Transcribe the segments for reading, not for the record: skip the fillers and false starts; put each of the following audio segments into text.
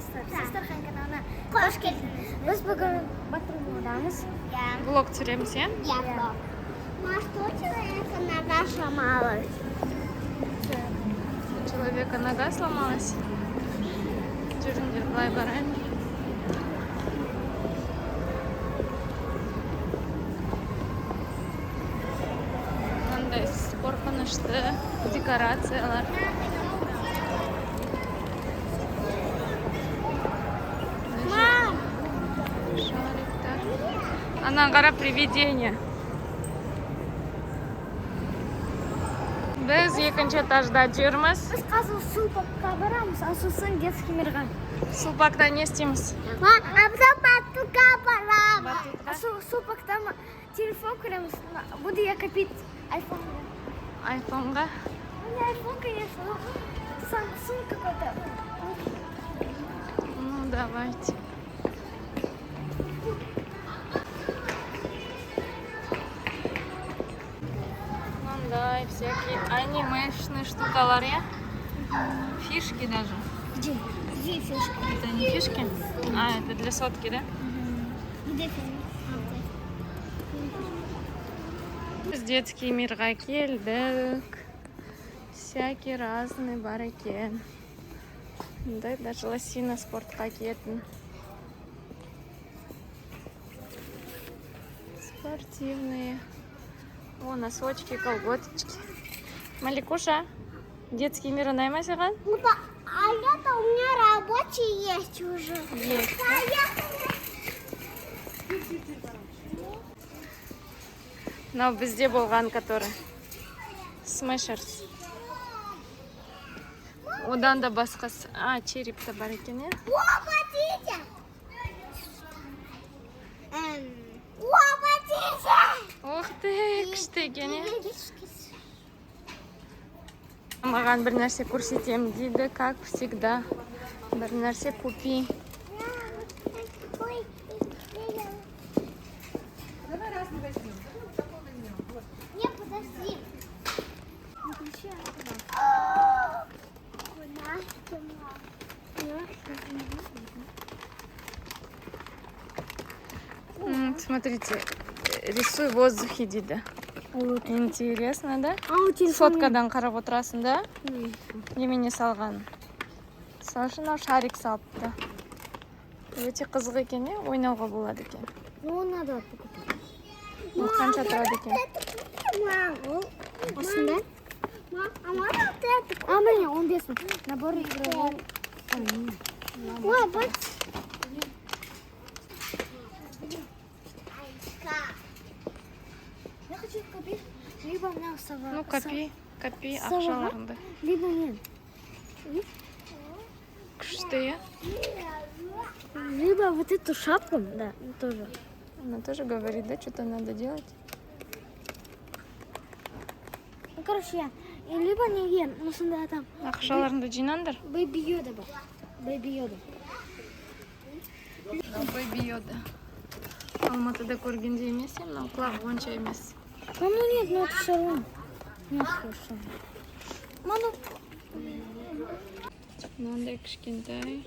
достар, сіздер каналына қош келдіңіз. Біз бүгін батырмаудамыз. Влог түсіреміз, иә? Я влог. Что человека нога сломалась? Человека нога сломалась. Жүріңдер, былай барайын. Мынандай қорқынышты декорациялар. Шариктар. Ана қара привидение. Біз екінші этажда жүрміз. Біз қазір сулпакқа барамыз, сосын детский мирға. Сулпакта не істейміз? Батутка барамыз. Сулпакта телефон көреміз. Буду я копить айфонға. Айфонға. Не айфон, конечно, но Samsung какой-то. Ну, давайте. Мындай всякие анимешные штукалар, я? Фишки даже. Где? Где фишка? Это не фишки? А, это для сотки, да? Где фишка? Біз детский мирға келдік. Всякий разный бар екен. Мындай даже лосина спортқа киетін. Спортивные. О, носочки, колготочки. Маликуша, детский мир ұнай ма саған? А я-то у меня рабочий есть уже. Есть. Но бізде болған, который Smashers. Одан да басқасы. А, череп-то бар екен, е? Лопатите! Лопатите! Ух ты, күшті екен, е? Маған бір нәрсе көрсетем дейді, как всегда. Бір нәрсе купи. Не, подожди. Смотрите, рисуй в воздухе дейді. Интересно, да? телефон. Соткадан қарап отырасың, да? Немене салған. Сол үшін мынау шарик салыпты. Өте қызық екен, е? Ойнауға болады екен. Ну, надо покупать. Бұл қанша тұрады екен? Осында? А можно вот это? А, міне, 15 мың. Набор игровой. Ой, вот. Я хочу купить либо мне сова. Ну, копи Сова? ақшаларыңды. Либо нет. Күшті, е? Либо вот эту шапку, да, тоже. Она тоже говорит, да, что-то надо делать. Ну, короче, я. И либо не ем, но сонда там. Ақшаларыңды жинаңдар. Бэйби Йода бар. Бэйби Йода. Бэйби Йода. Алматыда көргенде емес, мынау құлағы онша емес. Ну нет, ну это все равно. Нет, хорошо. Ману. Мынандай кішкентай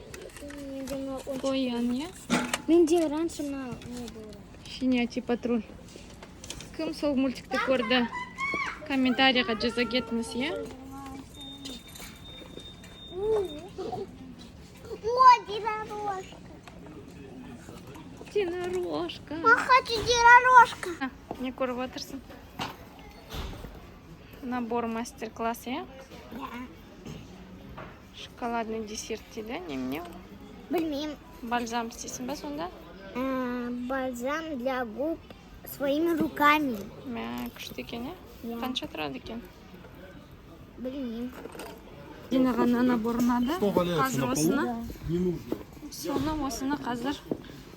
қоян, е? Менде раньше на не было. Щенячий патруль. Кім сол мультикті көрді? Комментарийға жаза кетіңіз, е? Ой, единорожка. Единорожка. Я хочу единорожка. Не көріп отырсың? Набор мастер-класс, е? Шоколадный десерт дейді, немене? Білмеймін. Бальзам істейсің ба сонда? Бальзам для губ своими руками. Мә, күшті екен, е? Иә. Қанша тұрады екен? Білмеймін. Жинаған набор ұнады. Что валяется Қазір на полу? осыны, Не нужно. осыны қазір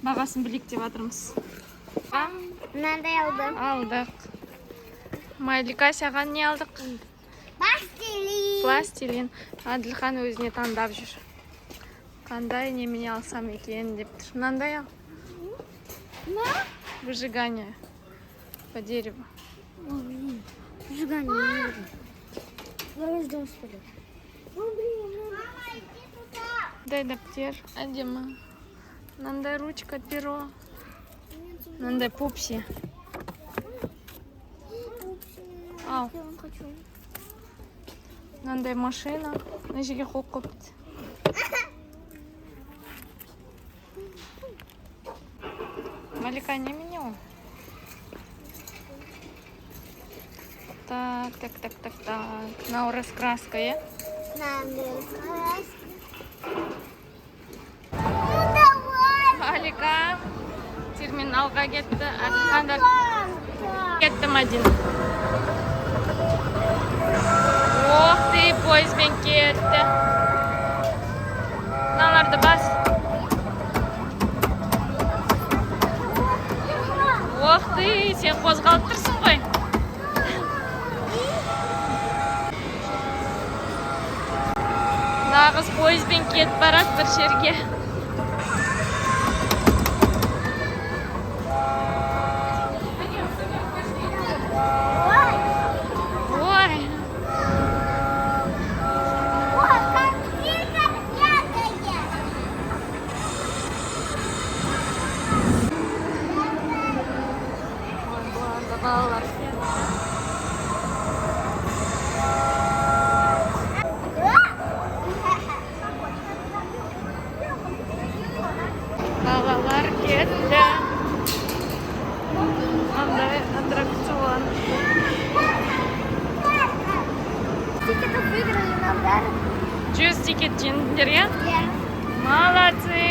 бағасын білейік деп жатырмыз. Мынандай алдым. Алдық. Майлика, саған не алдық? Пластилин. Пластилин. Аділхан өзіне таңдап жүр. Қандай немене алсам екен деп тұр. Мынандай ал. Выжигание по дереву. Сжигание не нужно. Давай ждем, что ли. Мама, иди туда. Мындай даптер әдемі. Мындай ручка, перо. Мындай пупси. Ау. Мындай машина. Мына жерге қойып қойыпты. Малика немене ол? Так. Мынау раскраска, е? Малика терминалға кетті. Аққандар кетті Мадина. Ох ты, поездбен кетті. Мыналарды бас. Ох ты, сен қозғалып тұрсың ғой. Нағыз поездбен кетіп барады бір жерге. Балалар. Балалар кетті. Андай аттракцион. Тикетов выиграли нам, да? 100 тикет жеңдіңдер, е? Иә. Молодцы.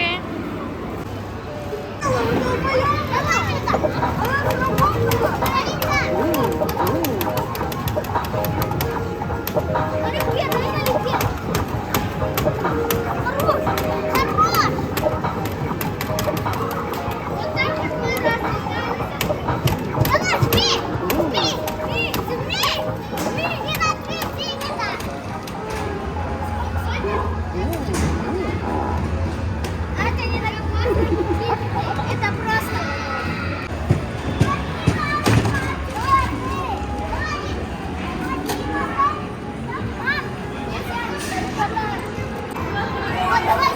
Это просто.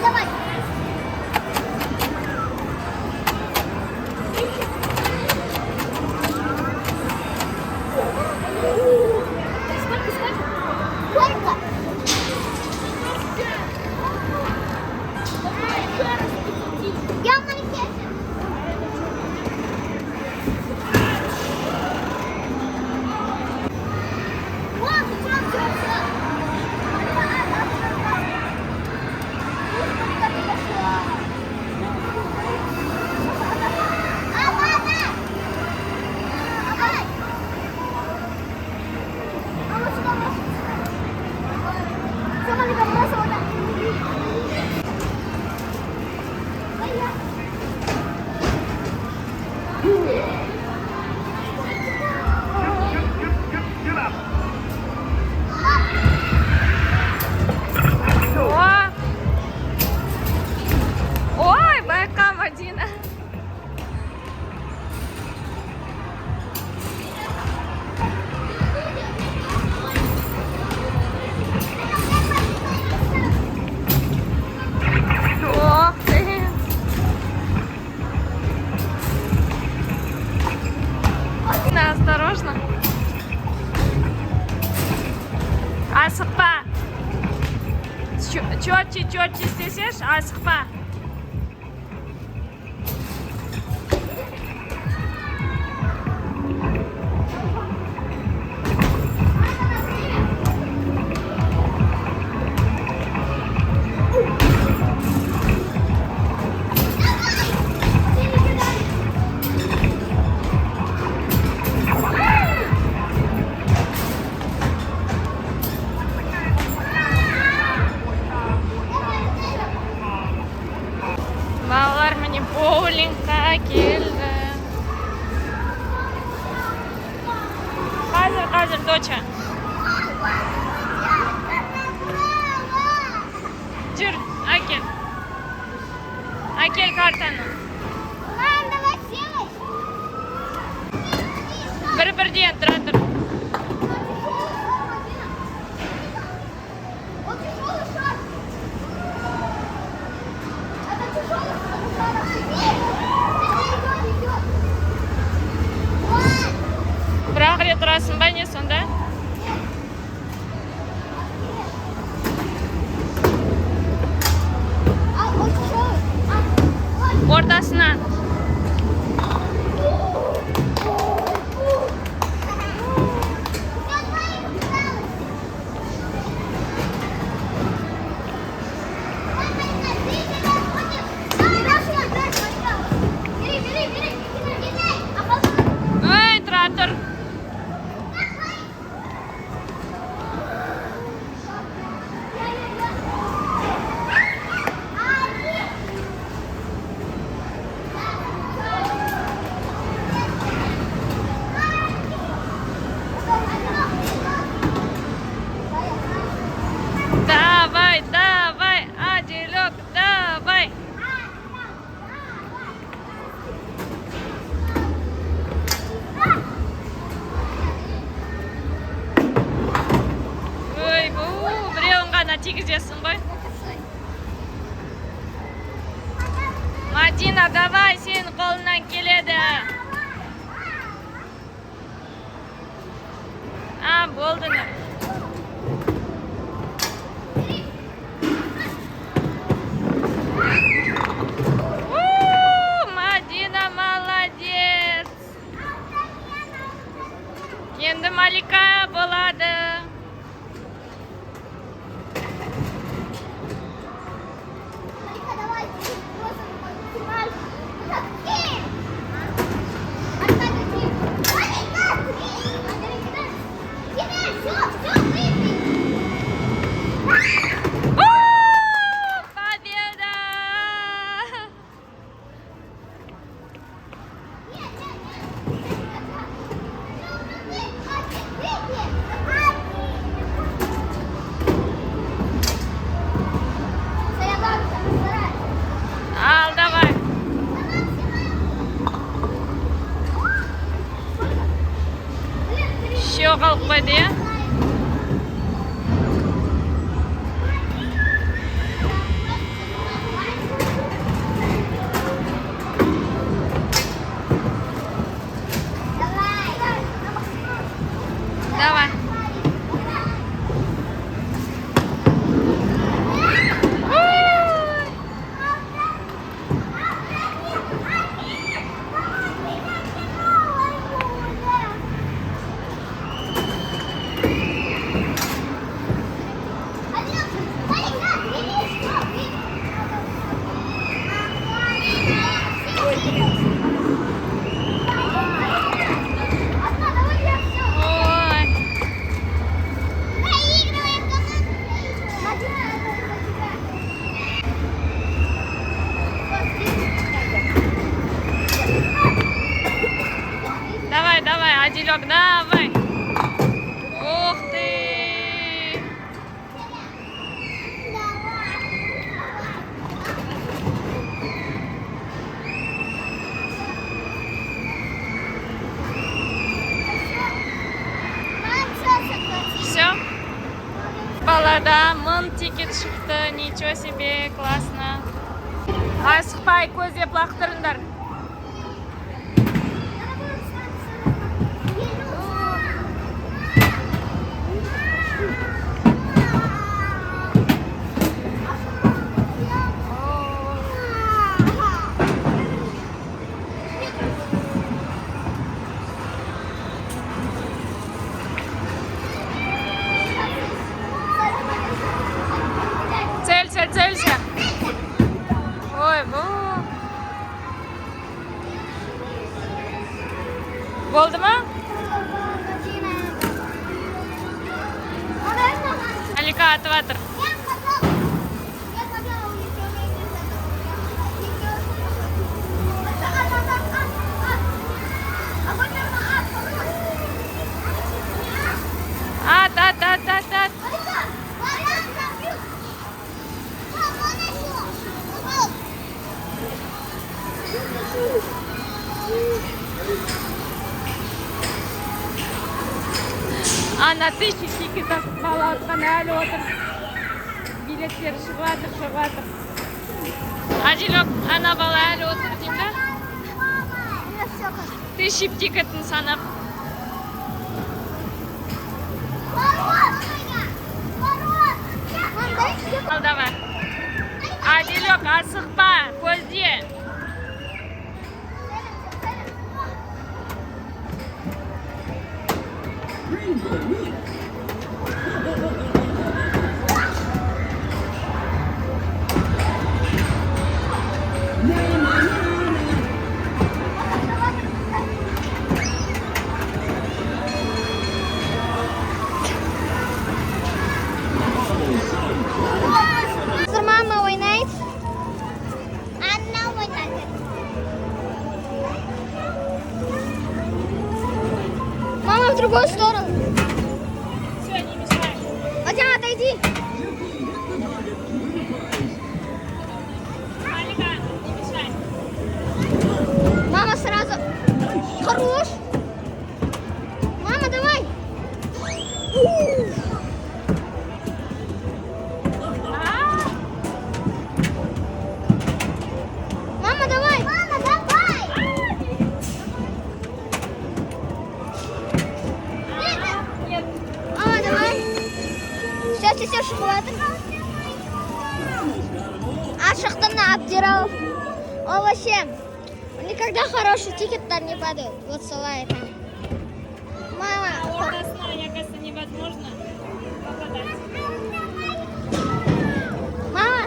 Давай. Сколько? Я в манекене. Ой, байка Мадина. Ох ты. Да, осторожно. Асықпа. Четче істесеш, асықпа. Балалар міне боулингқа келді. Қазір, доча. Жүр, әкел. Әкел картаны. Бір-бірден тұра тұр. Бір-ақ рет ұрасың ба не сонда? Ортасынан. Ой, тұра тұр. Давай, давай, Адилек, давай. Ой, біреуін ғана тигізесің ғой. Мадина, давай, сенің қолынан келеді. Болды не? Мадина молодец. Енді Малика болады. Победа! Ал, давай. Еще қалып қойды, иә? Давай. Ой. Давай, давай, Адилек, давай. Ух ты. Все. Балада 1000 тикет шықты. Ничего себе, классно. Асықпай, көздеп лақтырыңдар. Целься, целься. Ой, болды ма? Алика атып атыр. Ат. Ана 1000 тикет бала атқан әлі отыр. Билеттері шығып жатыр. Адилек, ана бала әлі отыр деймін ба? Ты шип-тикетін санап. Ал давай. Адилек, асықпа, көзде. Мама ойнает. Анна ойнает. Мама в другую сторону. Все, не мешай. Вадим, отойди. Алика, не мешай. Мама сразу. Хорош. Мама, давай. Мама, давай. Мама, давай. Нет. Мама, давай. Все, хватит. Ашықтан обдирал. О, вообще, никогда хороший тикет-то не падает. Вот солай там. Мама. Ужасно, мне кажется, невозможно попадать. Мама.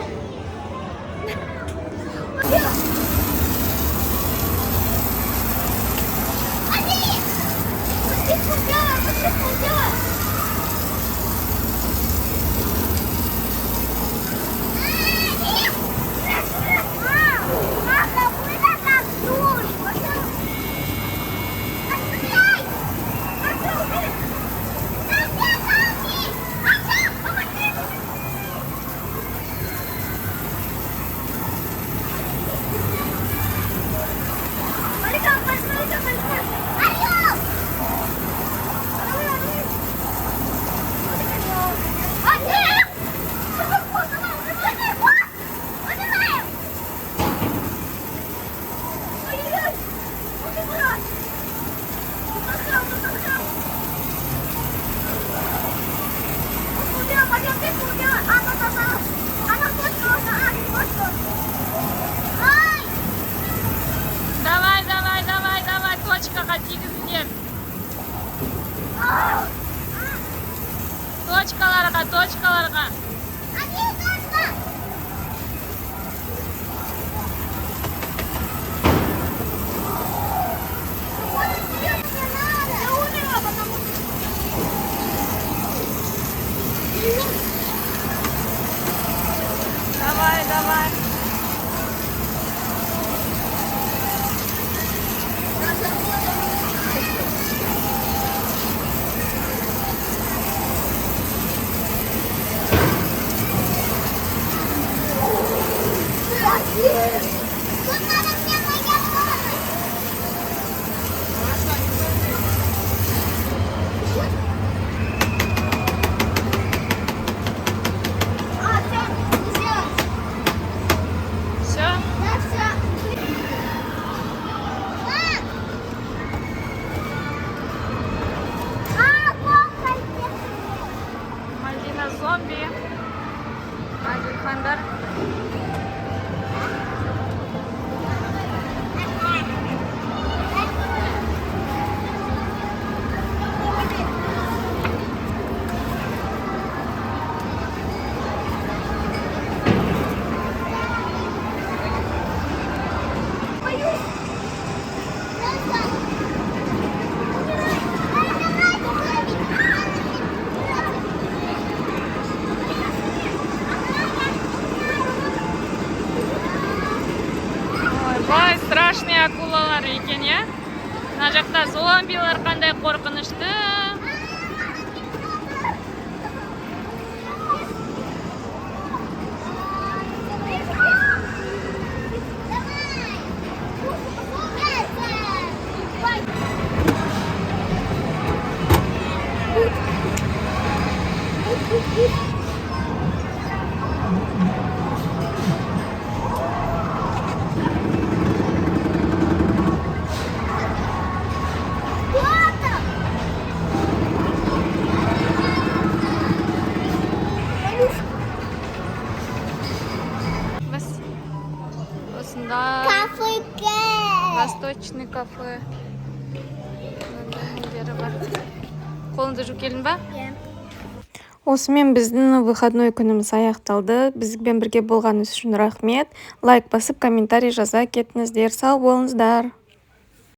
Давай, точкаға тигіздер. Точкаларға. Давай. Все? Мальдина зомби. Адилхандар. Бай, страшный акулалар екен, я? Мына жақта зомбилар қандай қорқынышты. Кафеге. Восточный кафе. Нелері бар. Қолыңды жуып келдің ба? Осымен біздің выходной күніміз аяқталды. Бізбен бірге болғаныңыз үшін рахмет. Лайк басып, комментарий жаза кетіңіздер. Сау болыңыздар.